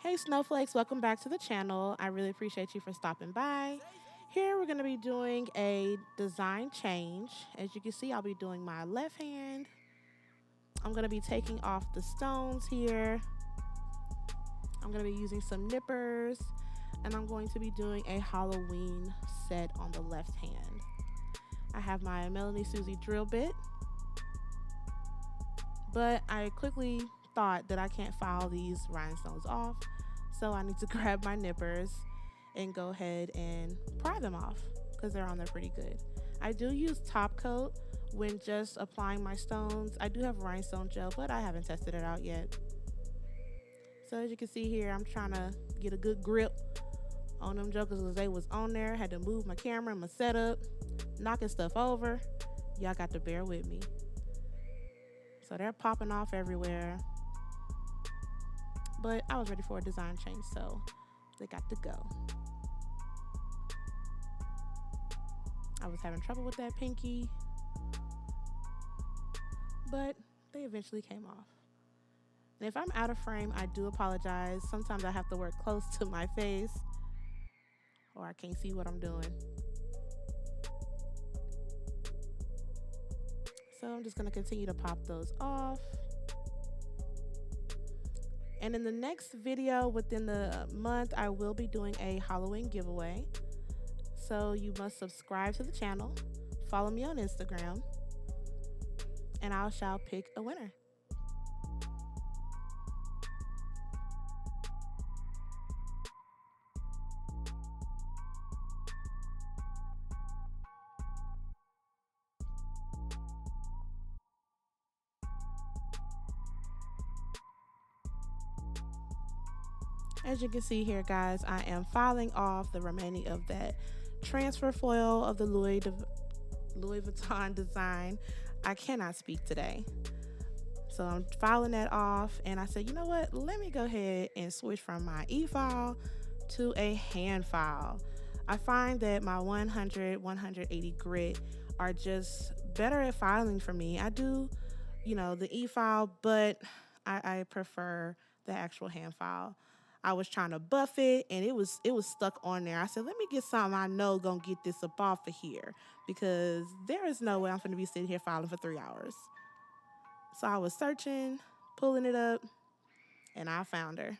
Hey Snowflakes, welcome back to the channel. I really appreciate you for stopping by. Here we're going to be doing a design change. As you can see, I'll be doing my left hand. I'm going to be taking off the stones here. I'm going to be using some nippers, and I'm going to be doing a Halloween set on the left hand. I have my Melanie Susie drill bit, but I quickly thought that I can't file these rhinestones off, so I need to grab my nippers and go ahead and pry them off because they're on there pretty good. I do use top coat when just applying my stones. I do have rhinestone gel, but I haven't tested it out yet. So as you can see here, I'm trying to get a good grip on them jokers because they was on there. Had to move my camera and my setup, knocking stuff over. Y'all got to bear with me. So they're popping off everywhere. But I was ready for a design change, so they got to go. I was having trouble with that pinky, but they eventually came off. And if I'm out of frame, I do apologize. Sometimes I have to work close to my face or I can't see what I'm doing. So I'm just going to continue to pop those off. And in the next video within the month, I will be doing a Halloween giveaway. So you must subscribe to the channel, follow me on Instagram, and I shall pick a winner. As you can see here, guys, I am filing off the remaining of that transfer foil of the Louis Vuitton design. I cannot speak today. So I'm filing that off, and I said, you know what? Let me go ahead and switch from my e-file to a hand file. I find that my 100, 180 grit are just better at filing for me. I do, the e-file, but I prefer the actual hand file. I was trying to buff it, and it was stuck on there. I said, let me get something I know gonna get this up off of here, because there is no way I'm gonna be sitting here filing for 3 hours. So I was searching, pulling it up, and I found her.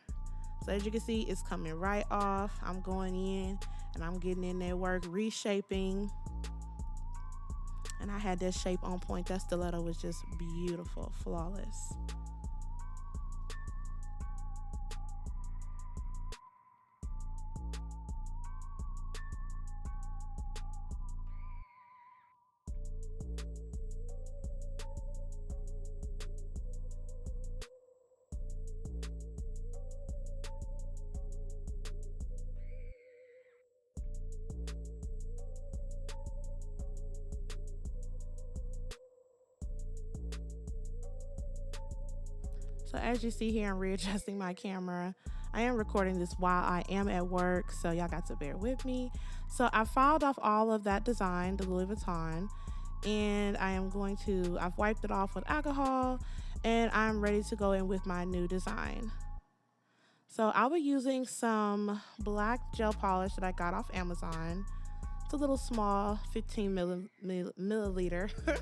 So as you can see, it's coming right off. I'm going in, and I'm getting in there work, reshaping. And I had that shape on point. That stiletto was just beautiful, flawless. So as you see here, I'm readjusting my camera. I am recording this while I am at work, so y'all got to bear with me. So I filed off all of that design, the Louis Vuitton, and I've wiped it off with alcohol, and I'm ready to go in with my new design. So I'll be using some black gel polish that I got off Amazon. It's a little small, 15 milliliter.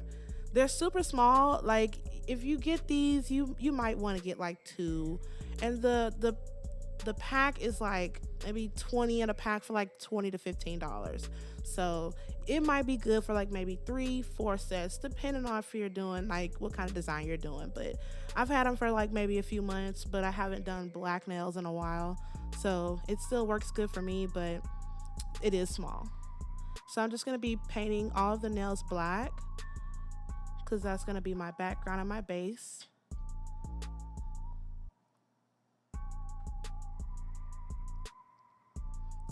They're super small. Like, if you get these, you might want to get like 2. And the pack is like maybe 20 in a pack for like $20 to $15. So it might be good for like maybe 3-4 sets, depending on if you're doing like what kind of design you're doing. But I've had them for like maybe a few months, but I haven't done black nails in a while. So it still works good for me, but it is small. So I'm just going to be painting all of the nails black, because that's going to be my background and my base.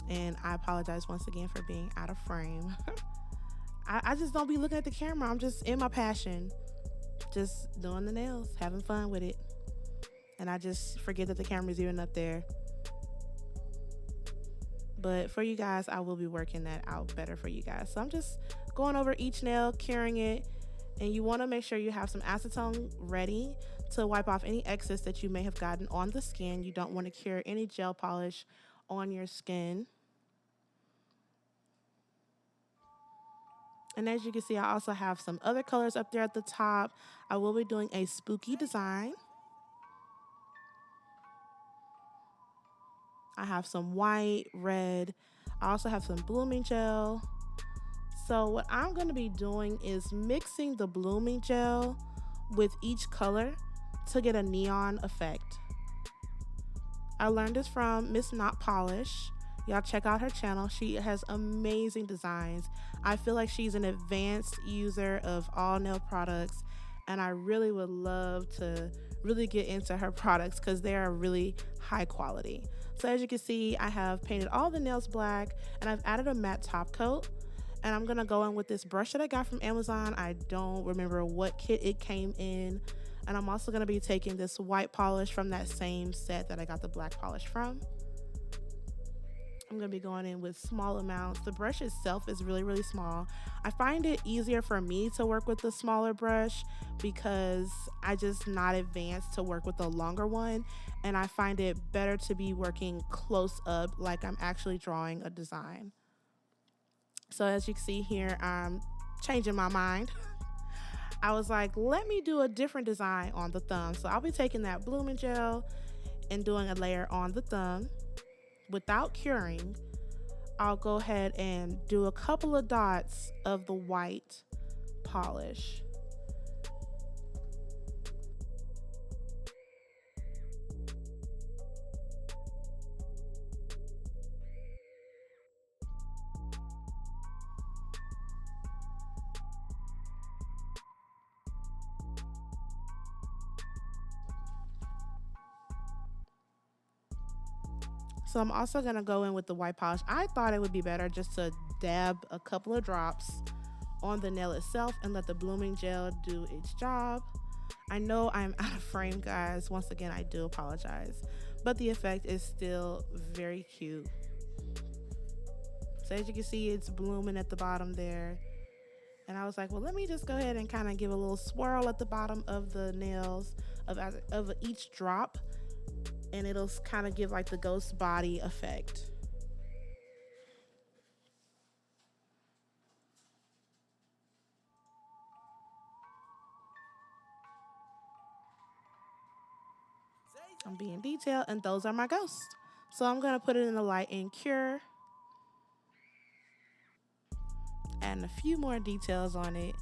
And I apologize once again for being out of frame. I just don't be looking at the camera. I'm just in my passion, just doing the nails, having fun with it. And I just forget that the camera's even up there. But for you guys, I will be working that out better for you guys. So I'm just going over each nail, curing it. And you want to make sure you have some acetone ready to wipe off any excess that you may have gotten on the skin. You don't want to cure any gel polish on your skin. And as you can see, I also have some other colors up there at the top. I will be doing a spooky design. I have some white, red. I also have some blooming gel. So what I'm going to be doing is mixing the blooming gel with each color to get a neon effect. I learned this from Miss Not Polish. Y'all check out her channel. She has amazing designs. I feel like she's an advanced user of all nail products, and I really would love to really get into her products because they are really high quality. So as you can see, I have painted all the nails black and I've added a matte top coat. And I'm gonna go in with this brush that I got from Amazon. I don't remember what kit it came in. And I'm also gonna be taking this white polish from that same set that I got the black polish from. I'm gonna be going in with small amounts. The brush itself is really, really small. I find it easier for me to work with the smaller brush because I just not advanced to work with the longer one. And I find it better to be working close up like I'm actually drawing a design. So as you can see here, I'm changing my mind. I was like, let me do a different design on the thumb. So I'll be taking that blooming gel and doing a layer on the thumb. Without curing, I'll go ahead and do a couple of dots of the white polish. So I'm also gonna go in with the white polish. I thought it would be better just to dab a couple of drops on the nail itself and let the blooming gel do its job. I know I'm out of frame, guys. Once again, I do apologize, but the effect is still very cute. So as you can see, it's blooming at the bottom there. And I was like, well, let me just go ahead and kind of give a little swirl at the bottom of the nails of each drop. And it'll kind of give like the ghost body effect. I'm being detailed, and those are my ghosts. So I'm gonna put it in the light and cure. Adding a few more details on it.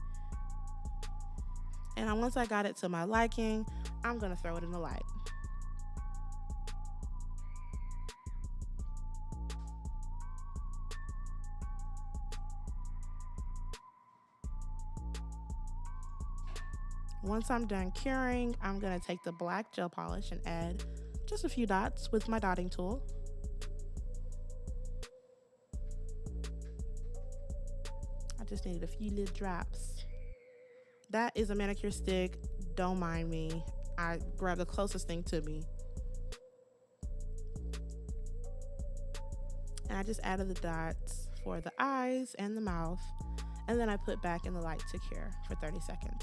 And once I got it to my liking, I'm gonna throw it in the light. Once I'm done curing, I'm gonna take the black gel polish and add just a few dots with my dotting tool. I just needed a few little drops. That is a manicure stick, don't mind me. I grabbed the closest thing to me. And I just added the dots for the eyes and the mouth, and then I put back in the light to cure for 30 seconds.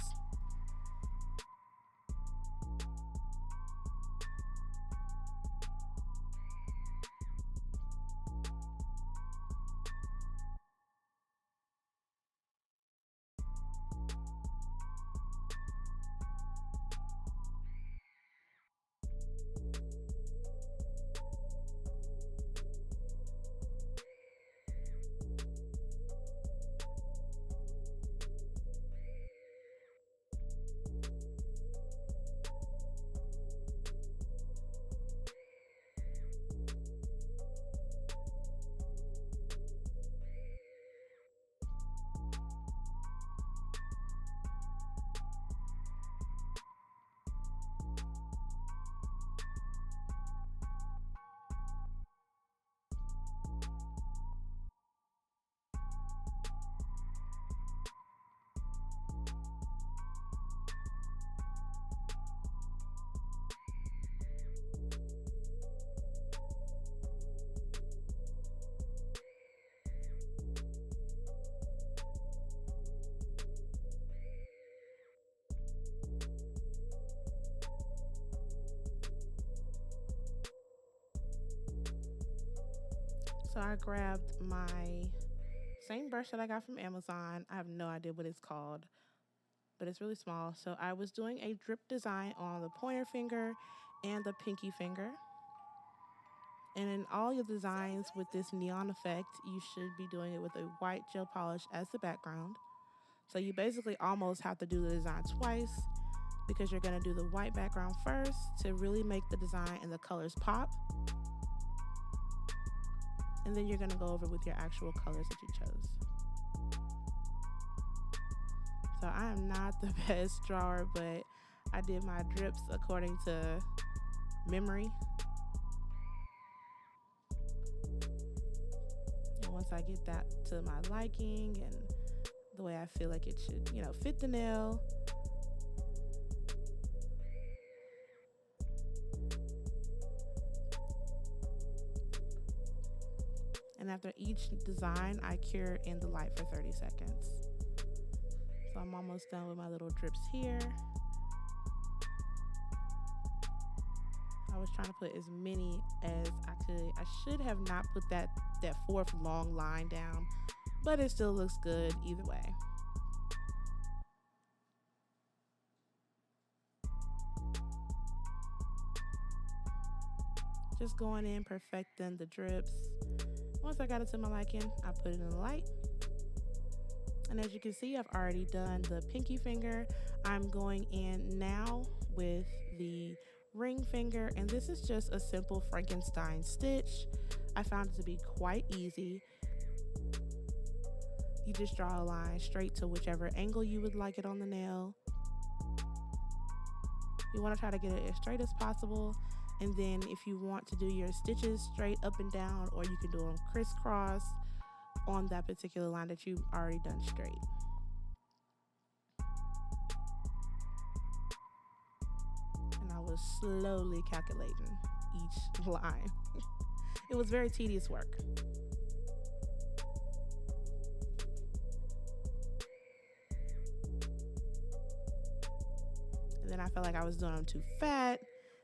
So I grabbed my same brush that I got from Amazon. I have no idea what it's called, but it's really small. So I was doing a drip design on the pointer finger and the pinky finger. And in all your designs with this neon effect, you should be doing it with a white gel polish as the background. So you basically almost have to do the design twice because you're going to do the white background first to really make the design and the colors pop. And then you're going to go over with your actual colors that you chose. So I am not the best drawer, but I did my drips according to memory. And once I get that to my liking and the way I feel like it should, fit the nail, and after each design, I cure in the light for 30 seconds. So I'm almost done with my little drips here. I was trying to put as many as I could. I should have not put that fourth long line down, but it still looks good either way. Just going in, perfecting the drips. Once I got it to my liking, I put it in the light. And as you can see, I've already done the pinky finger. I'm going in now with the ring finger, and this is just a simple Frankenstein stitch. I found it to be quite easy. You just draw a line straight to whichever angle you would like it on the nail. You want to try to get it as straight as possible. And then if you want to do your stitches straight up and down, or you can do them crisscross on that particular line that you've already done straight. And I was slowly calculating each line. It was very tedious work. And then I felt like I was doing them too fat.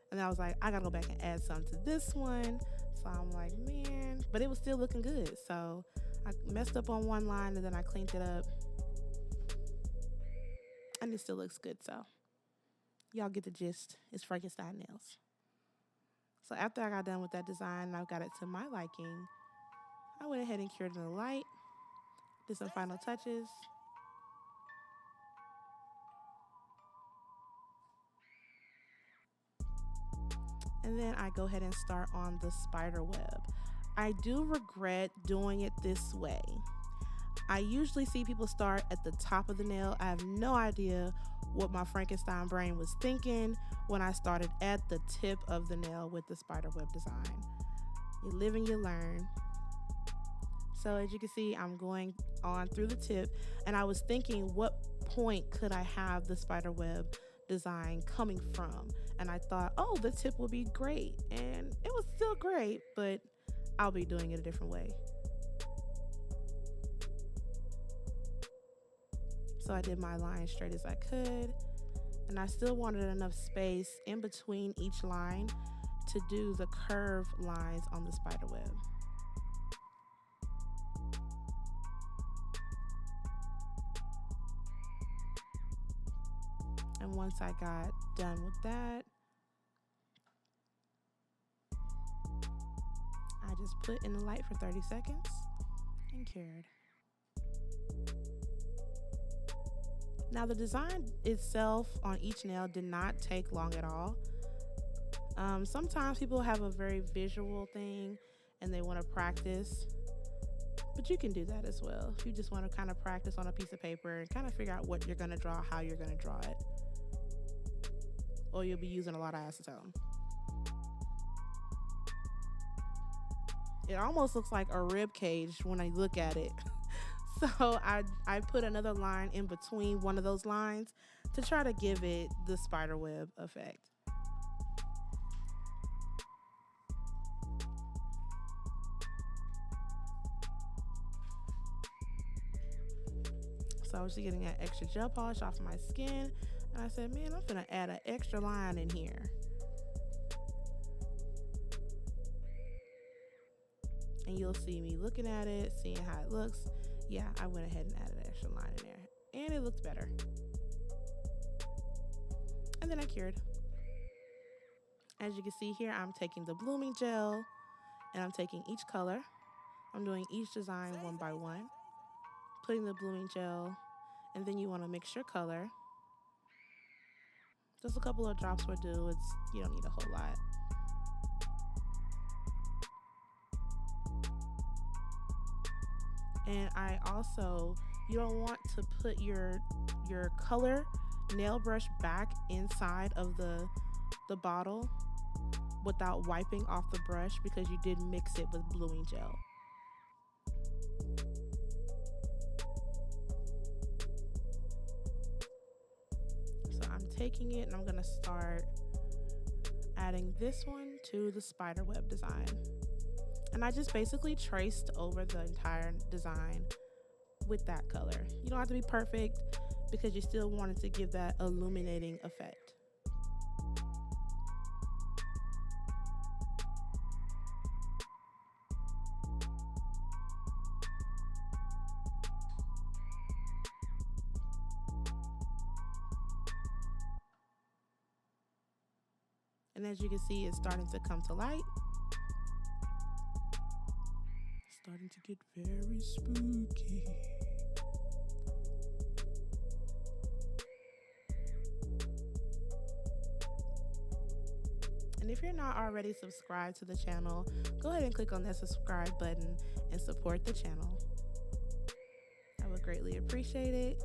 And I was like, I gotta go back and add some to this one. So I'm like, man, but it was still looking good. So I messed up on one line and then I cleaned it up. And it still looks good. So y'all get the gist. It's Frankenstein nails. So after I got done with that design and I got it to my liking, I went ahead and cured in the light, did some final touches. And then I go ahead and start on the spider web. I do regret doing it this way. I usually see people start at the top of the nail. I have no idea what my Frankenstein brain was thinking when I started at the tip of the nail with the spider web design. You live and you learn. So as you can see, I'm going on through the tip, and I was thinking, what point could I have the spider web design coming from? And I thought, oh, the tip will be great. And it was still great, but I'll be doing it a different way. So I did my line straight as I could, and I still wanted enough space in between each line to do the curve lines on the spider web. And once I got done with that, I just put in the light for 30 seconds and cured. Now the design itself on each nail did not take long at all. Sometimes people have a very visual thing and they want to practice, but you can do that as well. If you just want to kind of practice on a piece of paper and kind of figure out what you're going to draw, how you're going to draw it. Or you'll be using a lot of acetone. It almost looks like a rib cage when I look at it. So I put another line in between one of those lines to try to give it the spider web effect. So I was getting that extra gel polish off my skin, and I said, man, I'm gonna add an extra line in here. And you'll see me looking at it, seeing how it looks. Yeah, I went ahead and added an extra line in there, and it looked better. And then I cured. As you can see here, I'm taking the blooming gel, and I'm taking each color. I'm doing each design one by one, putting the blooming gel, and then you want to mix your color. Just a couple of drops will do. You don't need a whole lot. And you don't want to put your color nail brush back inside of the bottle without wiping off the brush, because you did mix it with blooming gel. So I'm taking it and I'm gonna start adding this one to the spider web design. And I just basically traced over the entire design with that color. You don't have to be perfect, because you still wanted to give that illuminating effect. And as you can see, it's starting to come to light. It's starting to get very spooky. And if you're not already subscribed to the channel, go ahead and click on that subscribe button and support the channel. I would greatly appreciate it.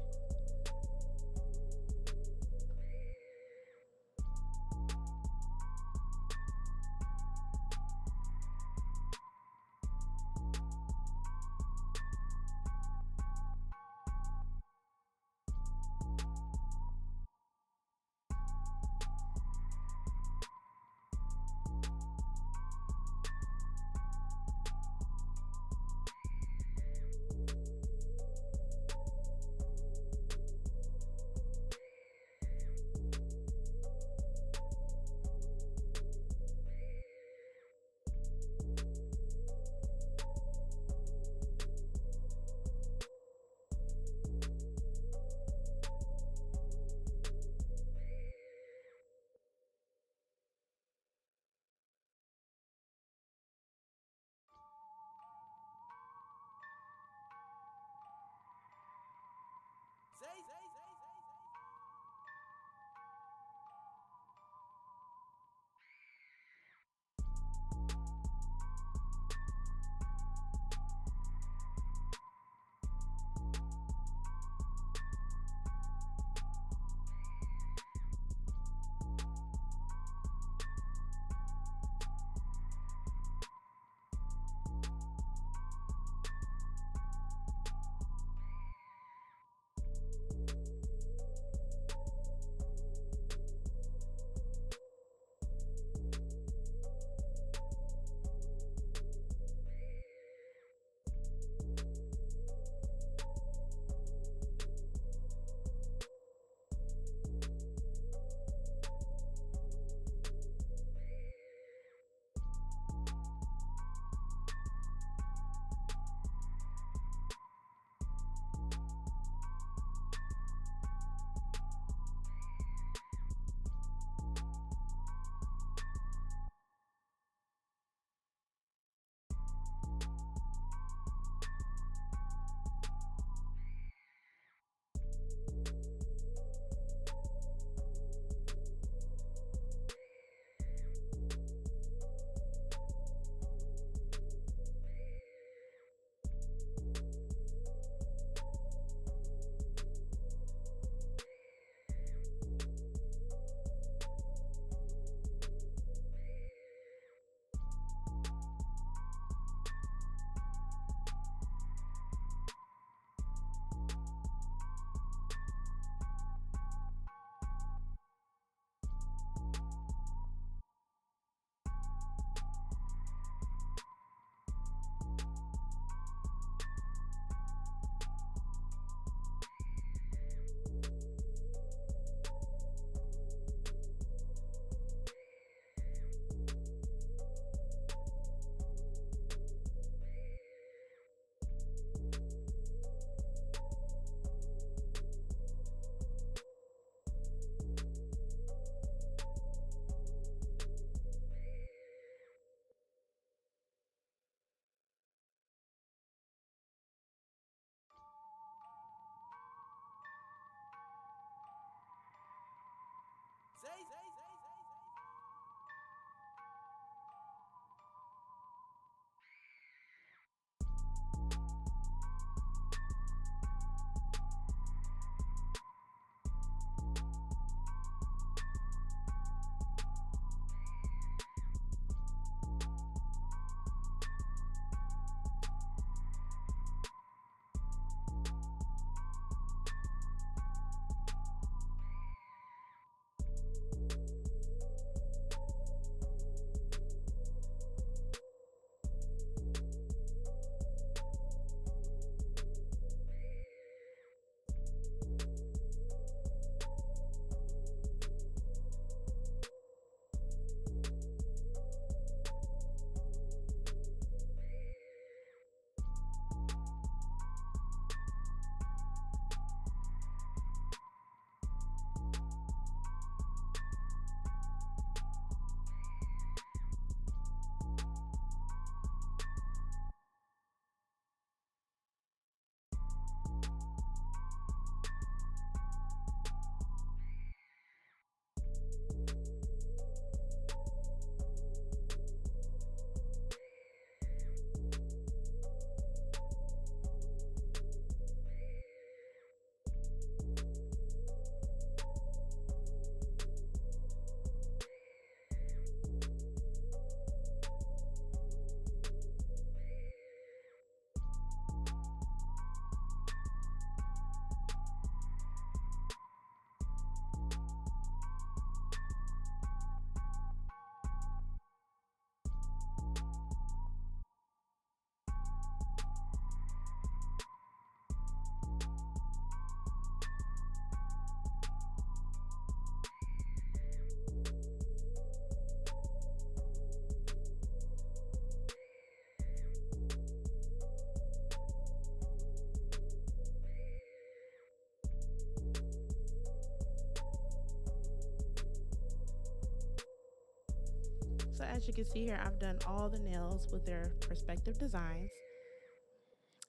So as you can see here, I've done all the nails with their respective designs.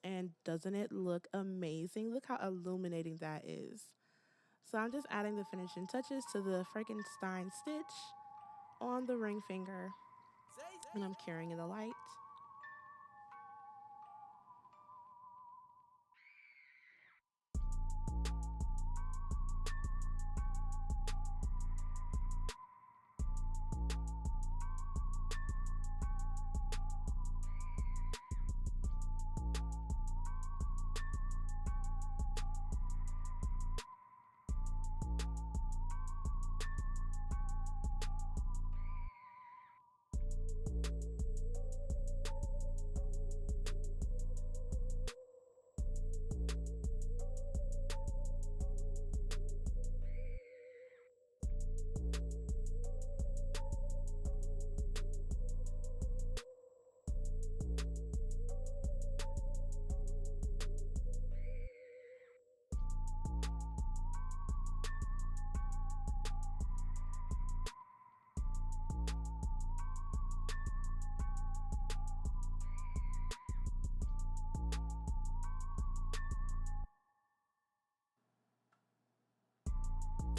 And doesn't it look amazing? Look how illuminating that is. So I'm just adding the finishing touches to the Frankenstein stitch on the ring finger, and I'm carrying in the light.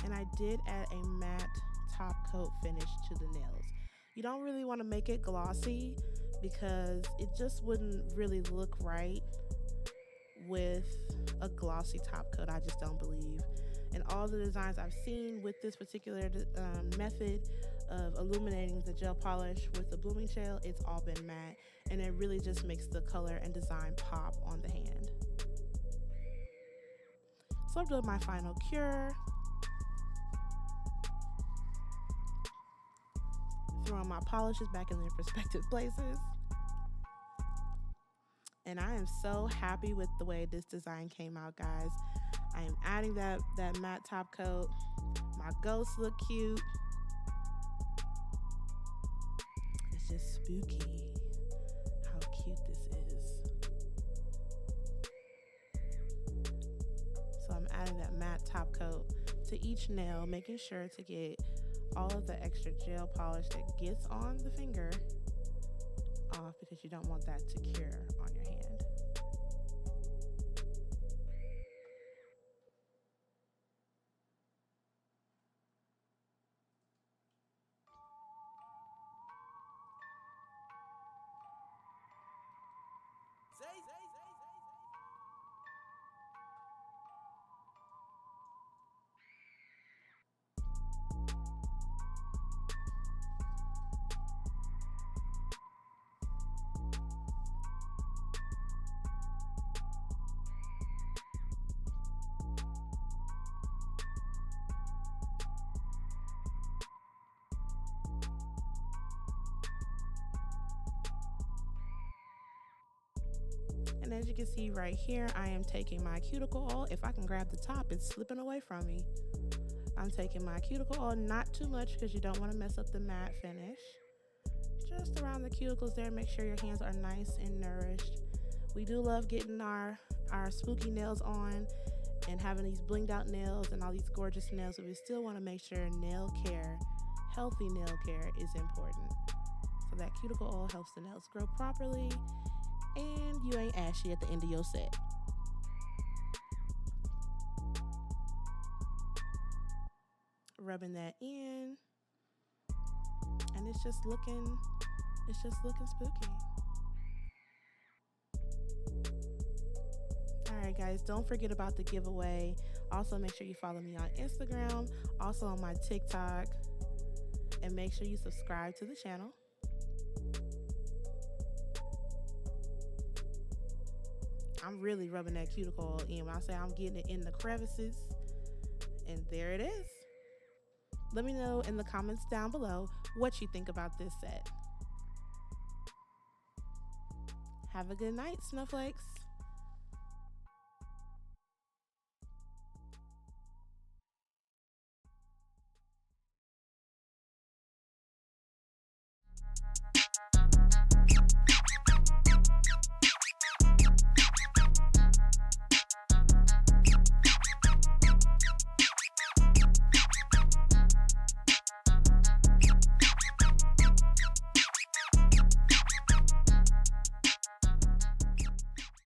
And I did add a matte top coat finish to the nails. You don't really want to make it glossy because it just wouldn't really look right with a glossy top coat. I just don't believe. And all the designs I've seen with this particular method of illuminating the gel polish with the blooming gel, it's all been matte, and it really just makes the color and design pop on the hand. So I'm doing my final cure. Throwing my polishes back in their respective places. And I am so happy with the way this design came out, guys. I am adding that matte top coat. My ghosts look cute. It's just spooky how cute this is. So I'm adding that matte top coat to each nail, making sure to get all of the extra gel polish that gets on the finger off, because you don't want that to cure on your hand. And as you can see right here, I am taking my cuticle oil. If I can grab the top, it's slipping away from me. I'm taking my cuticle oil, not too much because you don't want to mess up the matte finish. Just around the cuticles there, make sure your hands are nice and nourished. We do love getting our spooky nails on and having these blinged out nails and all these gorgeous nails, but we still want to make sure nail care, healthy nail care, is important. So that cuticle oil helps the nails grow properly, and you ain't ashy at the end of your set. Rubbing that in, and it's just looking spooky. All right, guys, don't forget about the giveaway. Also, make sure you follow me on Instagram, also on my TikTok, and make sure you subscribe to the channel. I'm really rubbing that cuticle oil in. When I say I'm getting it in the crevices, and there it is. Let me know in the comments down below what you think about this set. Have a good night, snowflakes.